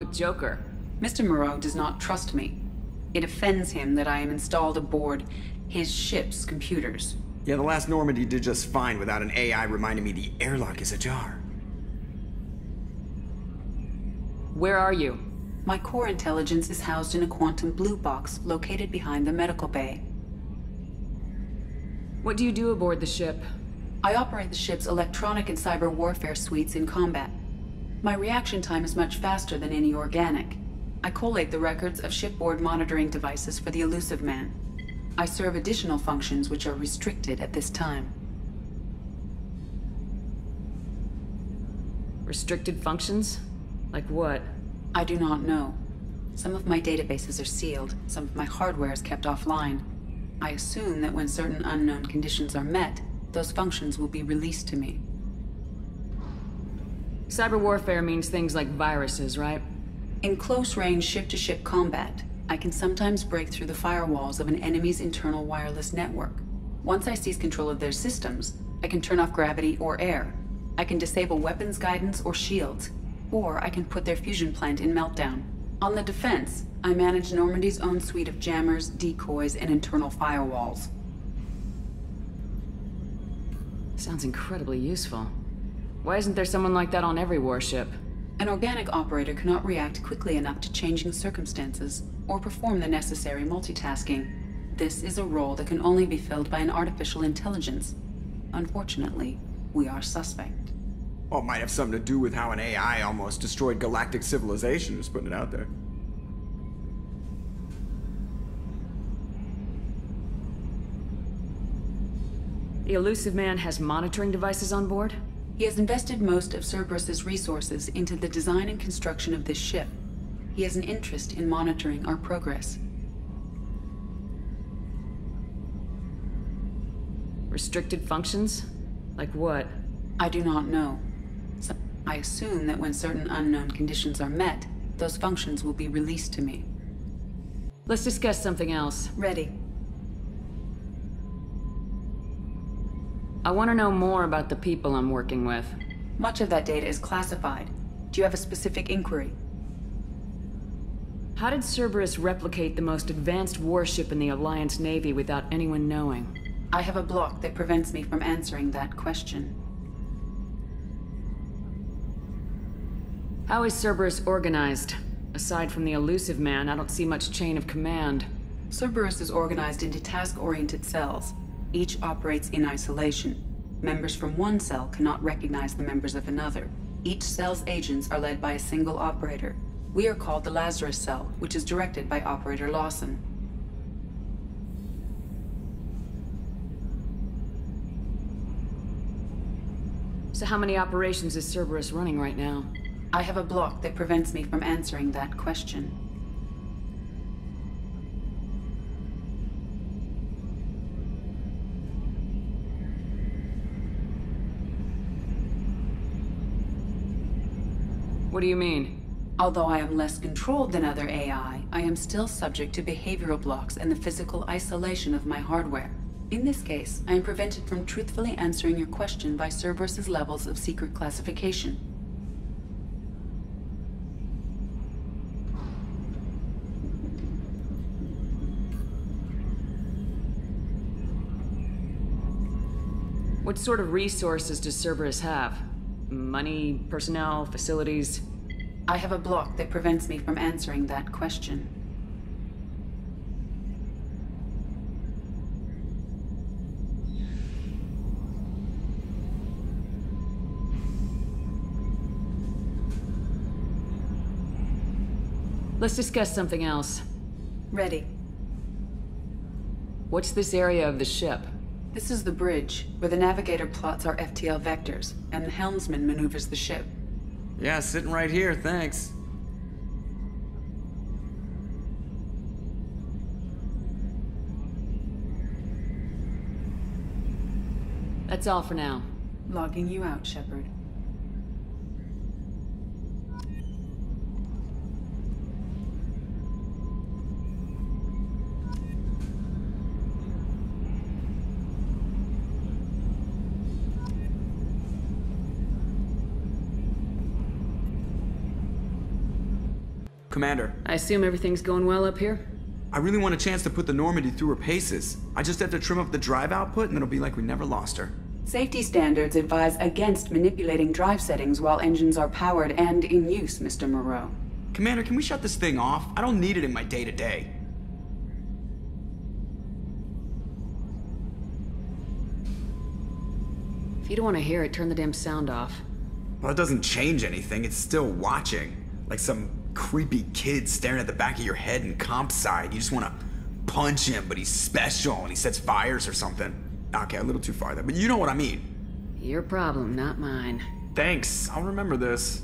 with Joker? Mr. Moreau does not trust me. It offends him that I am installed aboard his ship's computers. Yeah, the last Normandy did just fine without an AI reminding me the airlock is ajar. Where are you? My core intelligence is housed in a quantum blue box located behind the medical bay. What do you do aboard the ship? I operate the ship's electronic and cyber warfare suites in combat. My reaction time is much faster than any organic. I collate the records of shipboard monitoring devices for the Elusive Man. I serve additional functions which are restricted at this time. Restricted functions? Like what? I do not know. Some of my databases are sealed, some of my hardware is kept offline. I assume that when certain unknown conditions are met, those functions will be released to me. Cyber warfare means things like viruses, right? In close-range ship-to-ship combat, I can sometimes break through the firewalls of an enemy's internal wireless network. Once I seize control of their systems, I can turn off gravity or air. I can disable weapons guidance or shields, or I can put their fusion plant in meltdown. On the defense, I manage Normandy's own suite of jammers, decoys, and internal firewalls. Sounds incredibly useful. Why isn't there someone like that on every warship? An organic operator cannot react quickly enough to changing circumstances, or perform the necessary multitasking. This is a role that can only be filled by an artificial intelligence. Unfortunately, we are suspect. Well, it might have something to do with how an AI almost destroyed galactic civilization, just putting it out there. The Elusive Man has monitoring devices on board? He has invested most of Cerberus's resources into the design and construction of this ship. He has an interest in monitoring our progress. Restricted functions? Like what? I do not know. I assume that when certain unknown conditions are met, those functions will be released to me. Let's discuss something else. Ready. I want to know more about the people I'm working with. Much of that data is classified. Do you have a specific inquiry? How did Cerberus replicate the most advanced warship in the Alliance Navy without anyone knowing? I have a block that prevents me from answering that question. How is Cerberus organized? Aside from the Elusive Man, I don't see much chain of command. Cerberus is organized into task-oriented cells. Each operates in isolation. Members from one cell cannot recognize the members of another. Each cell's agents are led by a single operator. We are called the Lazarus Cell, which is directed by Operator Lawson. So how many operations is Cerberus running right now? I have a block that prevents me from answering that question. What do you mean? Although I am less controlled than other AI, I am still subject to behavioral blocks and the physical isolation of my hardware. In this case, I am prevented from truthfully answering your question by Cerberus's levels of secret classification. What sort of resources does Cerberus have? Money, personnel, facilities? I have a block that prevents me from answering that question. Let's discuss something else. Ready. What's this area of the ship? This is the bridge, where the navigator plots our FTL vectors, and the helmsman maneuvers the ship. Yeah, sitting right here, thanks. That's all for now. Logging you out, Shepard. Commander, I assume everything's going well up here? I really want a chance to put the Normandy through her paces. I just have to trim up the drive output and it'll be like we never lost her. Safety standards advise against manipulating drive settings while engines are powered and in use, Mr. Moreau. Commander, can we shut this thing off? I don't need it in my day-to-day. If you don't want to hear it, turn the damn sound off. Well, it doesn't change anything. It's still watching. Like some creepy kid staring at the back of your head in comp side. You just want to punch him, but he's special and he sets fires or something. Okay, a little too far there, but you know what I mean. Your problem, not mine. Thanks. I'll remember this.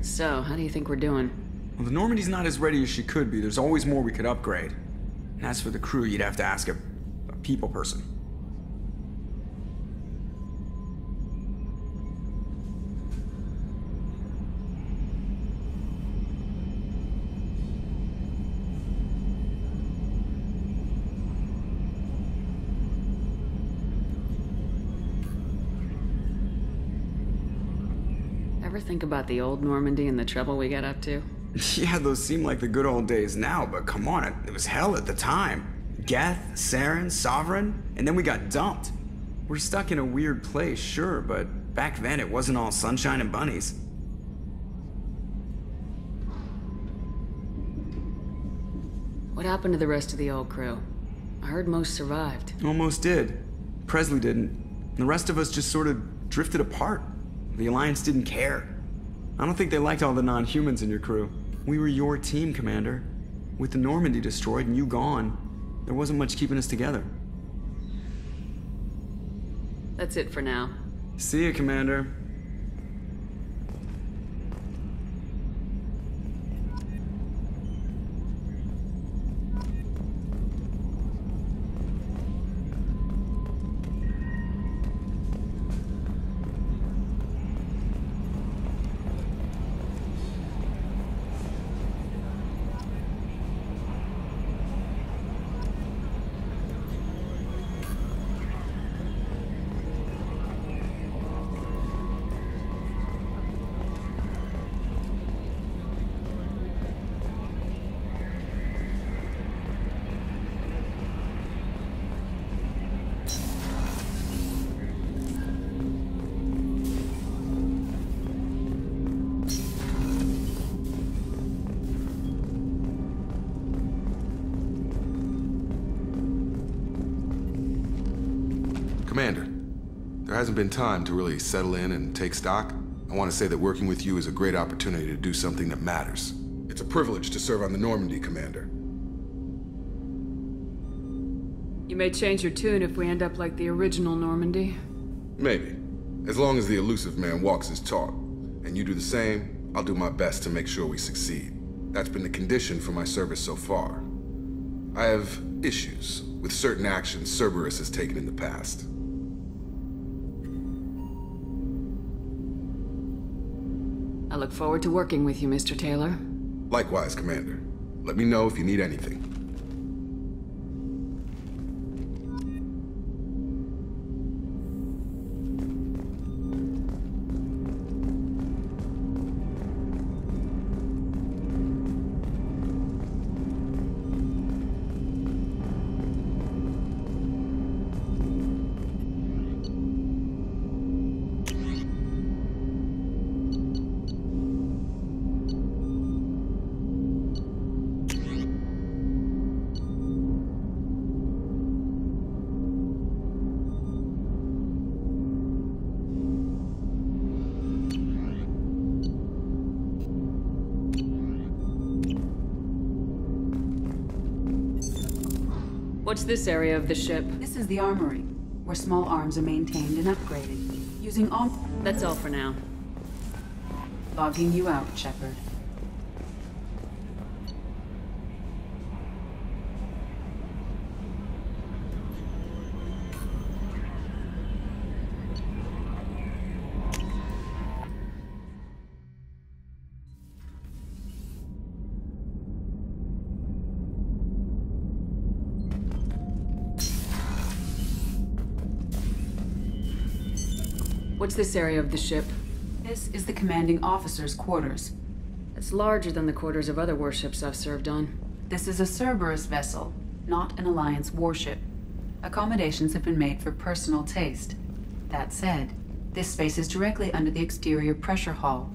So, how do you think we're doing? Well, the Normandy's not as ready as she could be. There's always more we could upgrade. And as for the crew, you'd have to ask a people person. Ever think about the old Normandy and the trouble we got up to? Yeah, those seem like the good old days now, but come on, it was hell at the time. Geth, Saren, Sovereign, and then we got dumped. We're stuck in a weird place, sure, but back then it wasn't all sunshine and bunnies. What happened to the rest of the old crew? I heard most survived. Almost did. Presley didn't. The rest of us just sort of drifted apart. The Alliance didn't care. I don't think they liked all the non-humans in your crew. We were your team, Commander. With the Normandy destroyed and you gone, there wasn't much keeping us together. That's it for now. See ya, Commander. Commander, there hasn't been time to really settle in and take stock. I want to say that working with you is a great opportunity to do something that matters. It's a privilege to serve on the Normandy, Commander. You may change your tune if we end up like the original Normandy. Maybe. As long as the elusive man walks his talk. And you do the same, I'll do my best to make sure we succeed. That's been the condition for my service so far. I have issues with certain actions Cerberus has taken in the past. I look forward to working with you, Mr. Taylor. Likewise, Commander. Let me know if you need anything. What's this area of the ship? This is the armory, where small arms are maintained and upgraded, using all... That's all for now. Logging you out, Shepard. What's this area of the ship? This is the commanding officer's quarters. It's larger than the quarters of other warships I've served on. This is a Cerberus vessel, not an Alliance warship. Accommodations have been made for personal taste. That said, this space is directly under the exterior pressure hull.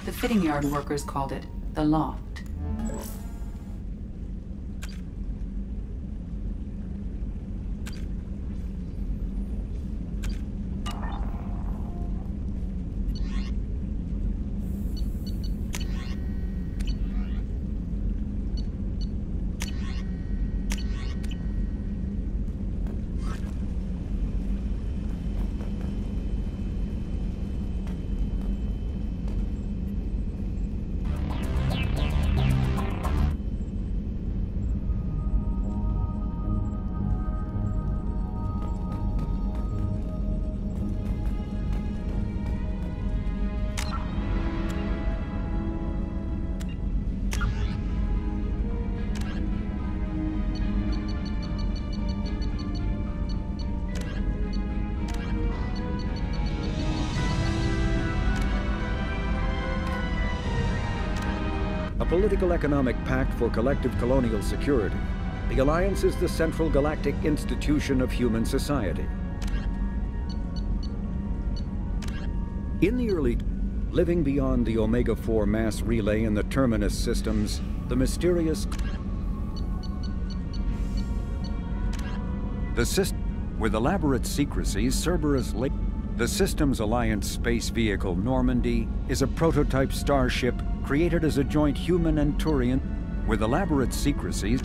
The fitting yard workers called it the loft. A political economic pact for collective colonial security, the Alliance is the central galactic institution of human society. In the early, living beyond the Omega-4 mass relay in the Terminus systems, the mysterious... With elaborate secrecy, Cerberus Lake... The Systems Alliance space vehicle Normandy is a prototype starship created as a joint human and Turian with elaborate secrecies.